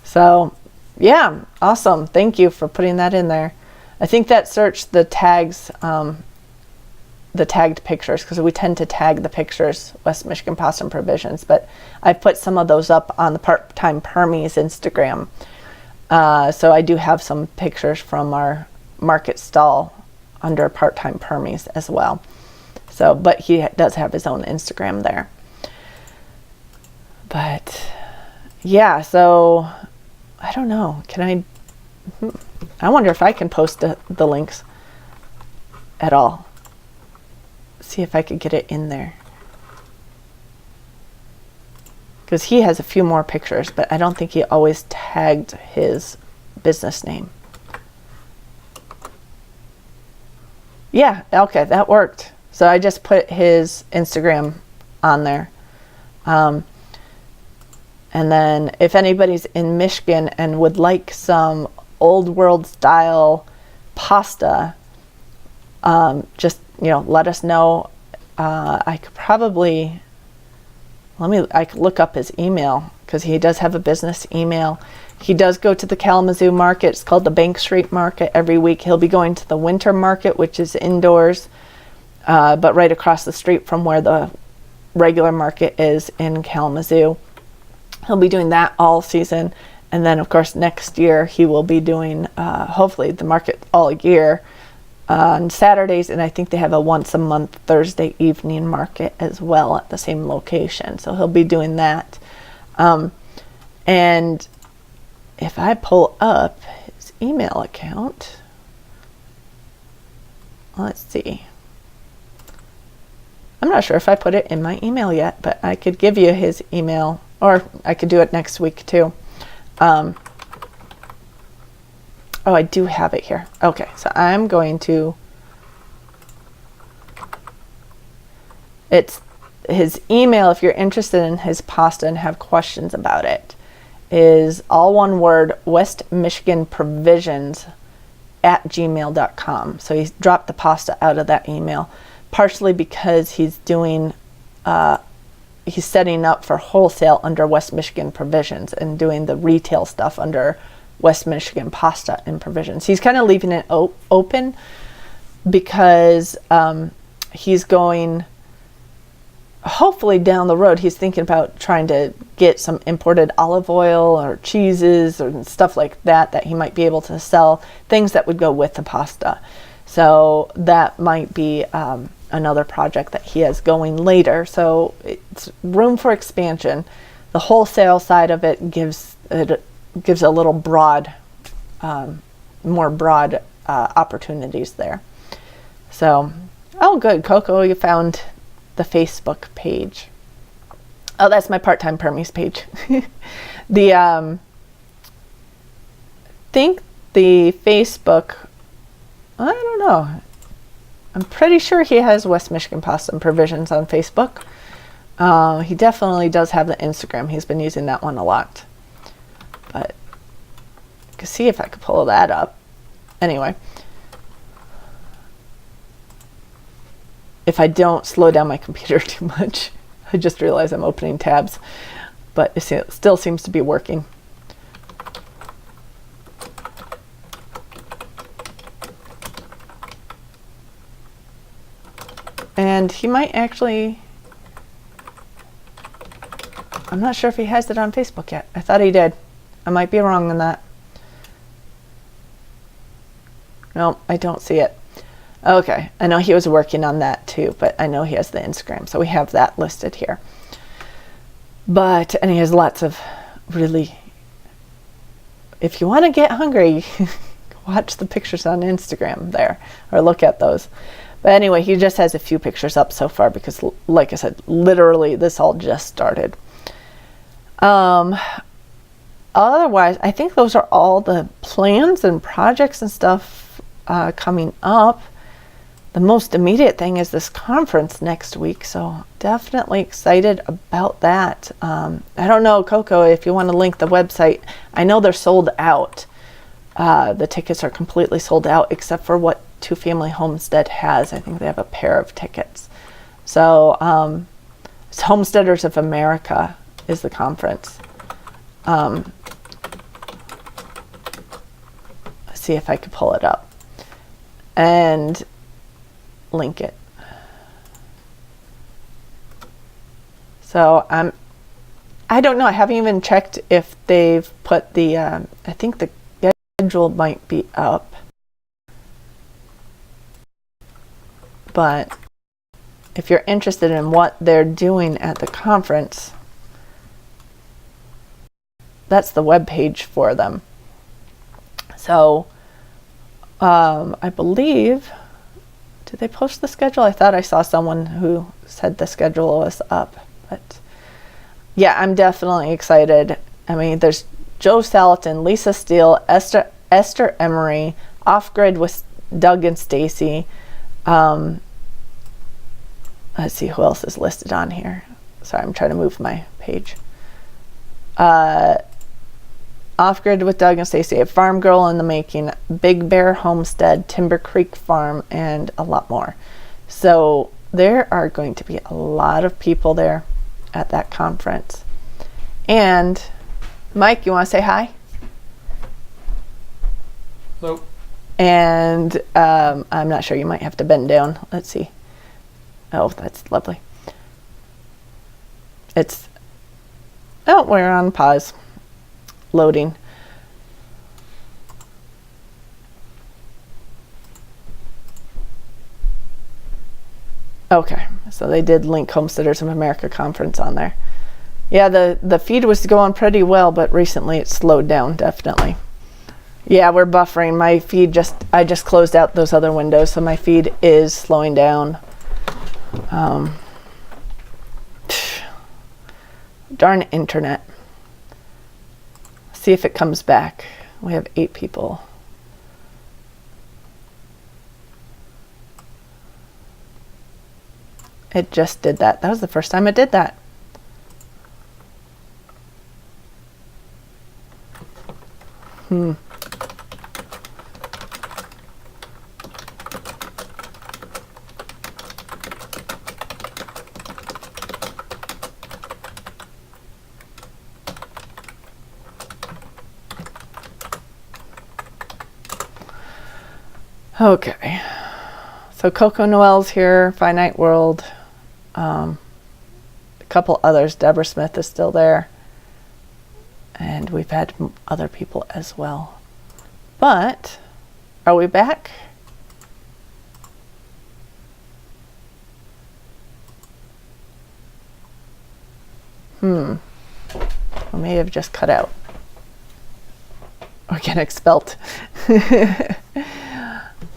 So yeah, awesome. Thank you for putting that in there. I think that searched the tags, the tagged pictures, because we tend to tag the pictures, West Michigan Pasta and Provisions, but I put some of those up on the Part-Time Permies Instagram. So I do have some pictures from our market stall under Part-Time Permies as well. So, but he does have his own Instagram there. But yeah, so I don't know. I wonder if I can post the links at all. See if I could get it in there. Because he has a few more pictures, but I don't think he always tagged his business name. Yeah, okay, that worked. So I just put his Instagram on there. And then if anybody's in Michigan and would like some old world style pasta, just, let us know. I could probably, I could look up his email because he does have a business email. He does go to the Kalamazoo market. It's called the Bank Street Market every week. He'll be going to the Winter Market, which is indoors, but right across the street from where the regular market is in Kalamazoo. He'll be doing that all season. And then, of course, next year he will be doing, hopefully, the market all year on Saturdays. And I think they have a once a month Thursday evening market as well at the same location. So he'll be doing that. And if I pull up his email account, let's see. I'm not sure if I put it in my email yet, but I could give you his email, or I could do it next week too. Oh, I do have it here. Okay, so I'm going to, it's his email, if you're interested in his pasta and have questions about it, is all one word, westmichiganprovisions@gmail.com. So he's dropped the pasta out of that email, partially because he's doing, he's setting up for wholesale under West Michigan Provisions and doing the retail stuff under West Michigan Pasta and Provisions. He's kind of leaving it open because he's going, hopefully down the road, he's thinking about trying to get some imported olive oil or cheeses or stuff like that he might be able to sell, things that would go with the pasta. So that might be another project that he has going later. So it's room for expansion. The wholesale side of it gives a little broad, more broad opportunities there. So, oh good, Coco, you found the Facebook page. Oh, that's my part-time permies page. The think the Facebook, I don't know. I'm pretty sure he has West Michigan Pasta and Provisions on Facebook. He definitely does have the Instagram. He's been using that one a lot. But I could see if I could pull that up. Anyway. If I don't slow down my computer too much. I just realized I'm opening tabs. But it still seems to be working. And he might actually, I'm not sure if he has it on Facebook yet. I thought he did. I might be wrong on that. No, I don't see it. Okay, I know he was working on that too, but I know he has the Instagram, so we have that listed here. But, and he has lots of really, if you want to get hungry, watch the pictures on Instagram there, or look at those. But anyway, he just has a few pictures up so far because, like I said, literally this all just started. Otherwise, I think those are all the plans and projects and stuff coming up. The most immediate thing is this conference next week, so definitely excited about that. I don't know, Coco, if you want to link the website. I know they're sold out. The tickets are completely sold out except for what Two Family Homestead has. I think they have a pair of tickets. So it's Homesteaders of America is the conference. Let's see if I could pull it up and link it. So I don't know. I haven't even checked if they've put the, I think the schedule might be up. But if you're interested in what they're doing at the conference, that's the web page for them. So I believe, did they post the schedule? I thought I saw someone who said the schedule was up. But yeah, I'm definitely excited. I mean, there's Joe Salatin, Lisa Steele, Esther Emery, Off Grid with Doug and Stacy. Let's see who else is listed on here. Sorry, I'm trying to move my page. Off Grid with Doug and Stacy, a Farm Girl in the Making, Big Bear Homestead, Timber Creek Farm, and a lot more. So there are going to be a lot of people there at that conference. And Mike, you want to say hi? Hello. And I'm not sure, you might have to bend down. Let's see. Oh, that's lovely. It's, oh, we're on pause. Loading. Okay, so they did link Homesteaders of America conference on there. Yeah, the feed was going pretty well, but recently it slowed down, definitely. Yeah, we're buffering. My feed I just closed out those other windows, so my feed is slowing down. Darn internet. See if it comes back. We have 8 people. It just did that. That was the first time it did that. Okay, so Coco Noel's here, Finite World, a couple others. Deborah Smith is still there, and we've had other people as well. But are we back? I may have just cut out or get expelled.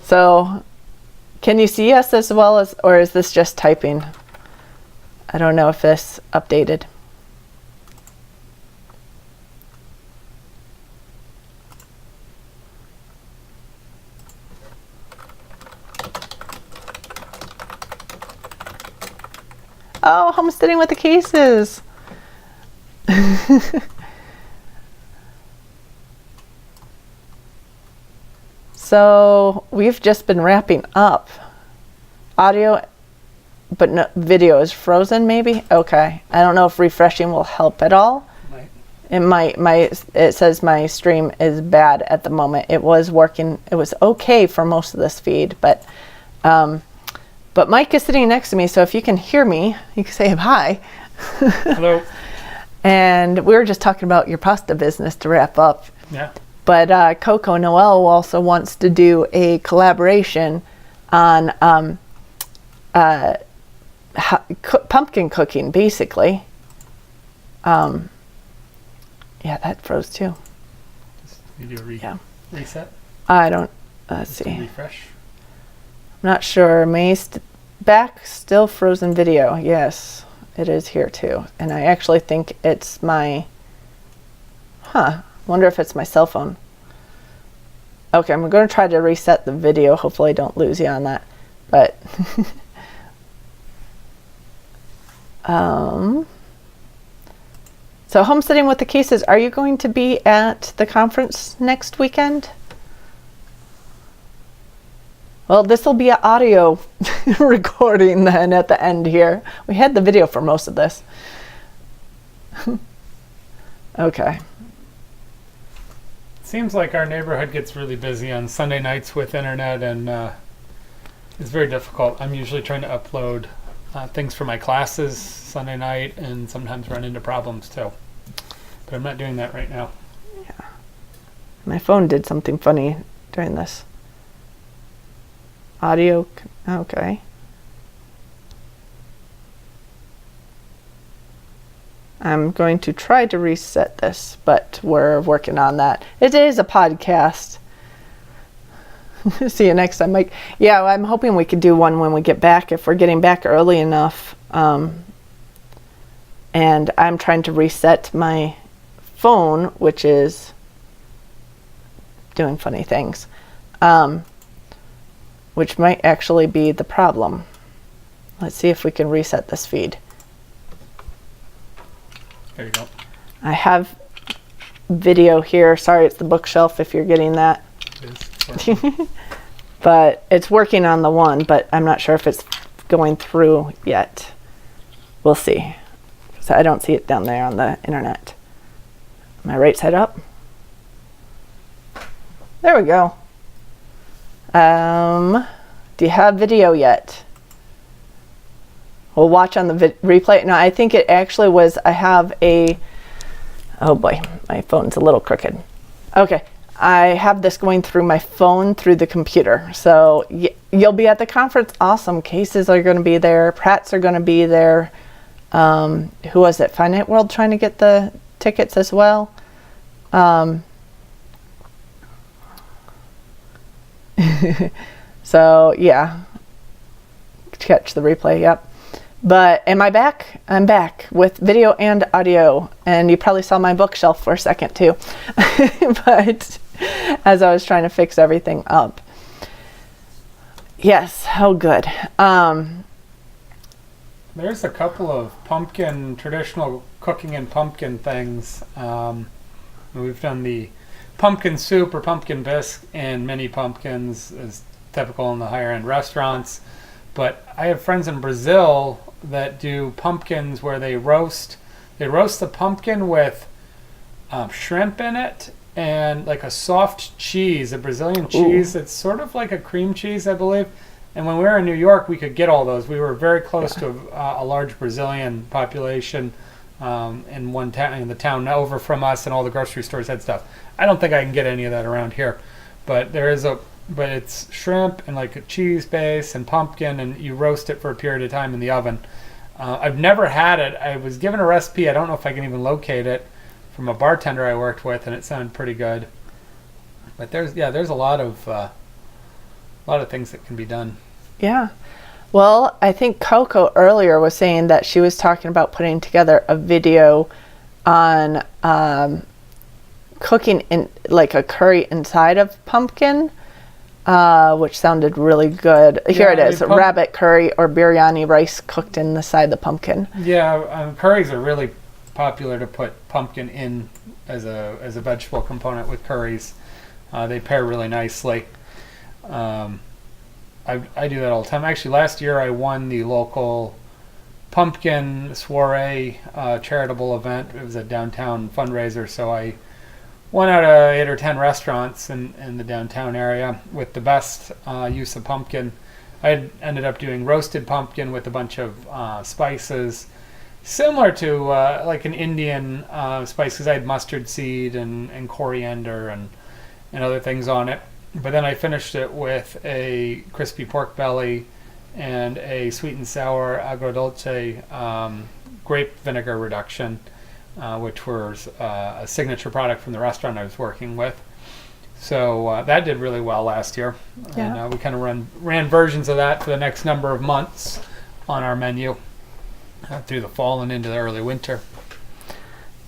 So can you see us as well as, or is this just typing? I don't know if this updated. Oh, homesteading with the cases. So we've just been wrapping up. Audio, but no, video is frozen maybe? Okay. I don't know if refreshing will help at all. It might. It says my stream is bad at the moment. It was working. It was okay for most of this feed, but Mike is sitting next to me, so if you can hear me, you can say hi. Hello. And we were just talking about your pasta business to wrap up. Yeah. But Coco Noel also wants to do a collaboration on pumpkin cooking, basically. Yeah, that froze too. Just need to reset. I don't. Let's see. Refresh. I'm not sure. Back, still frozen video. Yes, it is here too. And I actually think it's my. Wonder if it's my cell phone. Okay, I'm going to try to reset the video. Hopefully I don't lose you on that. But so homesteading with the cases, are you going to be at the conference next weekend? Well, this will be an audio recording then at the end here. We had the video for most of this. Okay. Seems like our neighborhood gets really busy on Sunday nights with internet, and it's very difficult. I'm usually trying to upload things for my classes Sunday night, and sometimes run into problems too. But I'm not doing that right now. Yeah. My phone did something funny during this. Audio, okay. I'm going to try to reset this, but we're working on that. It is a podcast. See you next time, Mike. Yeah, I'm hoping we could do one when we get back, if we're getting back early enough. And I'm trying to reset my phone, which is doing funny things, which might actually be the problem. Let's see if we can reset this feed. There you go. I have video here. Sorry, it's the bookshelf if you're getting that. It is. But it's working on the one, but I'm not sure if it's going through yet. We'll see. So I don't see it down there on the internet. Am I right side up? There we go. Do you have video yet? We'll watch on the replay. No, I think it actually was, I have a, oh boy, my phone's a little crooked. Okay, I have this going through my phone through the computer. So you'll be at the conference. Awesome. Cases are going to be there. Pratt's are going to be there. Who was it? Finite World trying to get the tickets as well. So yeah, catch the replay. Yep. But am I back? I'm back with video and audio, and you probably saw my bookshelf for a second too. But as I was trying to fix everything up. Yes, oh good. There's a couple of traditional cooking and pumpkin things. We've done the pumpkin soup or pumpkin bisque and mini pumpkins, as typical in the higher end restaurants. But I have friends in Brazil that do pumpkins where they roast the pumpkin with shrimp in it and like a soft cheese, a Brazilian cheese. It's sort of like a cream cheese, I believe. And when we were in New York, we could get all those. We were very close to a large Brazilian population in one town, in the town over from us, and all the grocery stores had stuff. I don't think I can get any of that around here, but but it's shrimp and like a cheese base and pumpkin, and you roast it for a period of time in the oven. I've never had it. I was given a recipe. I don't know if I can even locate it from a bartender I worked with, and it sounded pretty good. But there's a lot of things that can be done. Yeah. Well, I think Coco earlier was saying that she was talking about putting together a video on cooking in like a curry inside of pumpkin, which sounded really good. Here it is, rabbit curry or biryani rice cooked inside the pumpkin. Yeah, curries are really popular to put pumpkin in as a vegetable component with curries. They pair really nicely. I do that all the time. Actually, last year I won the local pumpkin soiree charitable event. It was a downtown fundraiser, so I won out of 8 or 10 restaurants in the downtown area with the best use of pumpkin. I ended up doing roasted pumpkin with a bunch of spices, similar to like an Indian spice, because I had mustard seed and coriander and other things on it. But then I finished it with a crispy pork belly and a sweet and sour agrodolce grape vinegar reduction, which was a signature product from the restaurant I was working with. So that did really well last year. Yeah. And we kind of ran versions of that for the next number of months on our menu through the fall and into the early winter.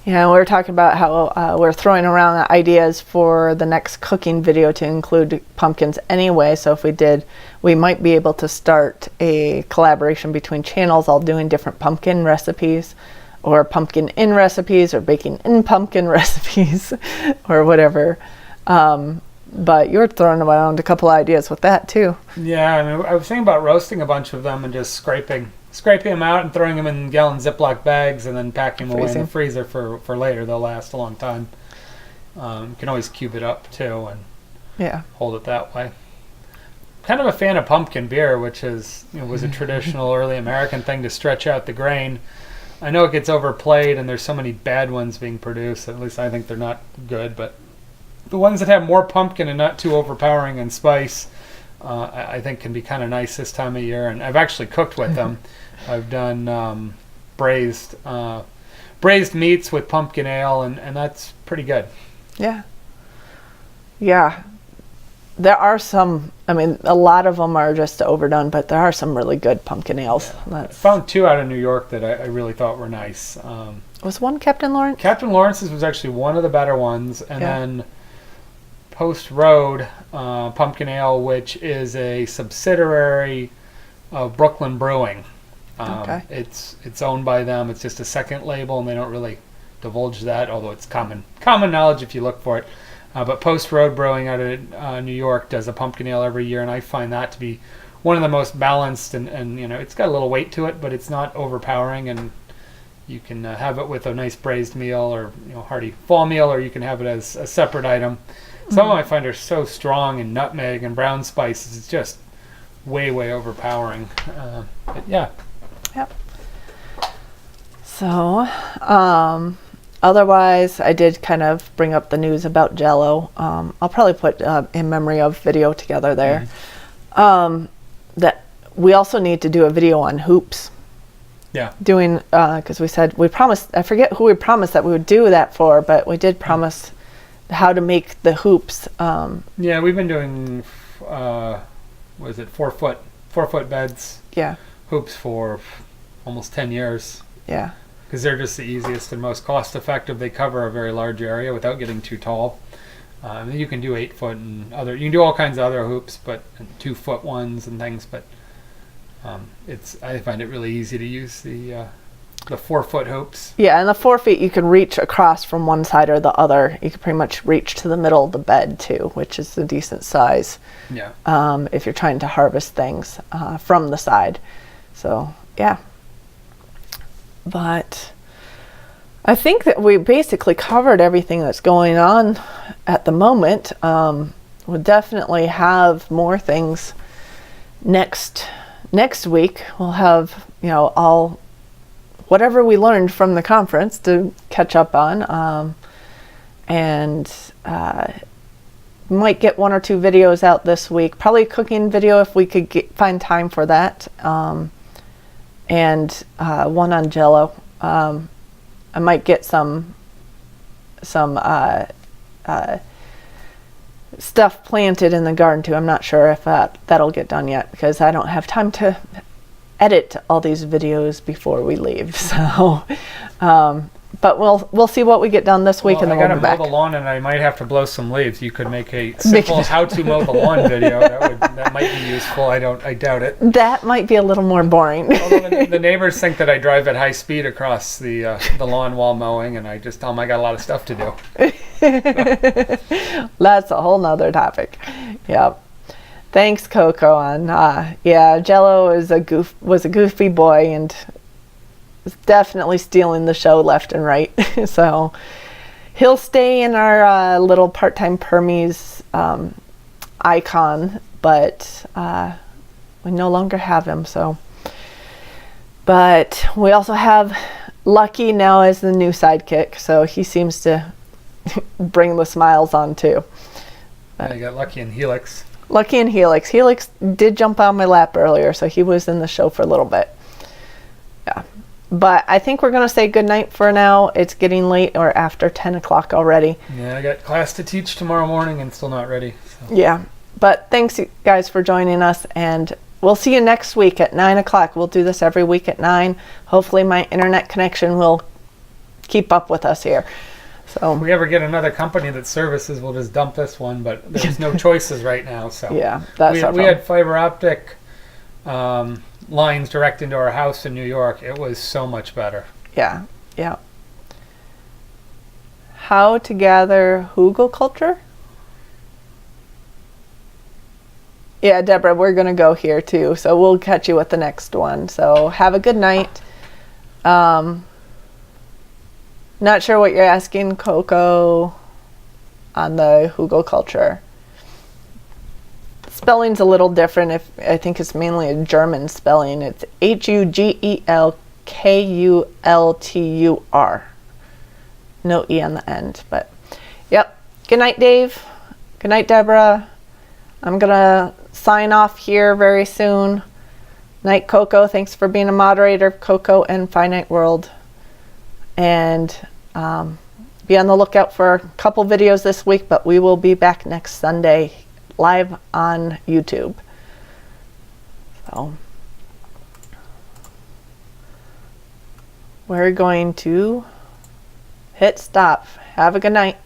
Yeah, we were talking about how we're throwing around ideas for the next cooking video to include pumpkins anyway. So if we did, we might be able to start a collaboration between channels all doing different pumpkin recipes, or pumpkin in recipes, or baking in pumpkin recipes, or whatever. But you were throwing around a couple ideas with that too. Yeah, I mean, I was thinking about roasting a bunch of them and just scraping them out and throwing them in gallon Ziploc bags and then packing them away in the freezer for later. They'll last a long time. You can always cube it up too and hold it that way. Kind of a fan of pumpkin beer, which was a traditional early American thing to stretch out the grain. I know it gets overplayed and there's so many bad ones being produced. At least I think they're not good, but the ones that have more pumpkin and not too overpowering in spice, I think can be kind of nice this time of year. And I've actually cooked with them. I've done braised meats with pumpkin ale, and that's pretty good. Yeah. Yeah. There are some, I mean, a lot of them are just overdone, but there are some really good pumpkin ales. Yeah. I found 2 out of New York that I really thought were nice. Was one Captain Lawrence? Captain Lawrence's was actually one of the better ones. And then Post Road Pumpkin Ale, which is a subsidiary of Brooklyn Brewing. Okay. It's owned by them. It's just a second label, and they don't really divulge that, although it's common knowledge if you look for it. But Post Road Brewing out of New York does a pumpkin ale every year, and I find that to be one of the most balanced. And it's got a little weight to it, but it's not overpowering, and you can have it with a nice braised meal or hearty fall meal, or you can have it as a separate item. Some of them I find are so strong in nutmeg and brown spices, it's just way overpowering. But yeah. Yep. So, otherwise, I did kind of bring up the news about Jell-O. I'll probably put in memory of video together there. Mm-hmm. That we also need to do a video on hoops. Yeah. Doing because we promised. I forget who we promised that we would do that for, but we did promise how to make the hoops. Yeah, we've been doing. Was it 4 foot beds? Yeah. Hoops for almost 10 years. Yeah. Because they're just the easiest and most cost effective. They cover a very large area without getting too tall. You can do 8 foot and you can do all kinds of other hoops, but 2 foot ones and things. But I find it really easy to use the 4 foot hoops. Yeah, and the 4 feet you can reach across from one side or the other. You can pretty much reach to the middle of the bed too, which is a decent size. Yeah. If you're trying to harvest things from the side. So yeah. But I think that we basically covered everything that's going on at the moment. We'll definitely have more things next week. We'll have all whatever we learned from the conference to catch up on, and might get 1 or 2 videos out this week. Probably a cooking video if we could find time for that. and one on Jello. I might get some stuff planted in the garden too. I'm not sure if that'll get done yet because I don't have time to edit all these videos before we leave. So, but we'll see what we get done this week, and then we'll be back. I gotta mow the lawn, and I might have to blow some leaves. You could make a simple how to mow the lawn video. That might be useful. I doubt it. That might be a little more boring. Although the neighbors think that I drive at high speed across the lawn while mowing, and I just tell them I got a lot of stuff to do. That's a whole nother topic. Yep. Thanks, Coco. And Jello was a goofy boy and was definitely stealing the show left and right. So he'll stay in our little part-time Permies icon, but we no longer have him. So, but we also have Lucky now as the new sidekick, so he seems to bring the smiles on too. I got Lucky and Helix. Lucky and Helix. Helix did jump on my lap earlier, so he was in the show for a little bit. Yeah. But I think we're going to say goodnight for now. It's getting late, or after 10 o'clock already. Yeah, I got class to teach tomorrow morning and still not ready. So. Yeah. But thanks, you guys, for joining us, and we'll see you next week at 9 o'clock. We'll do this every week at 9. Hopefully my internet connection will keep up with us here. So if we ever get another company that services, we'll just dump this one, but there's no choices right now. So yeah, that's we had fiber optic lines direct into our house in New York. It was so much better. Yeah, yeah. How to gather hugelkultur? Yeah, Deborah, we're going to go here too, so we'll catch you with the next one. So have a good night. Not sure what you're asking, Coco, on the hugelkultur. Spelling's a little different. I think it's mainly a German spelling. It's Hugelkultur. No E on the end, but yep. Good night, Dave. Good night, Deborah. I'm going to sign off here very soon. Night, Coco. Thanks for being a moderator, Coco and Finite World. And be on the lookout for a couple videos this week, but we will be back next Sunday live on YouTube. So we're going to hit stop. Have a good night.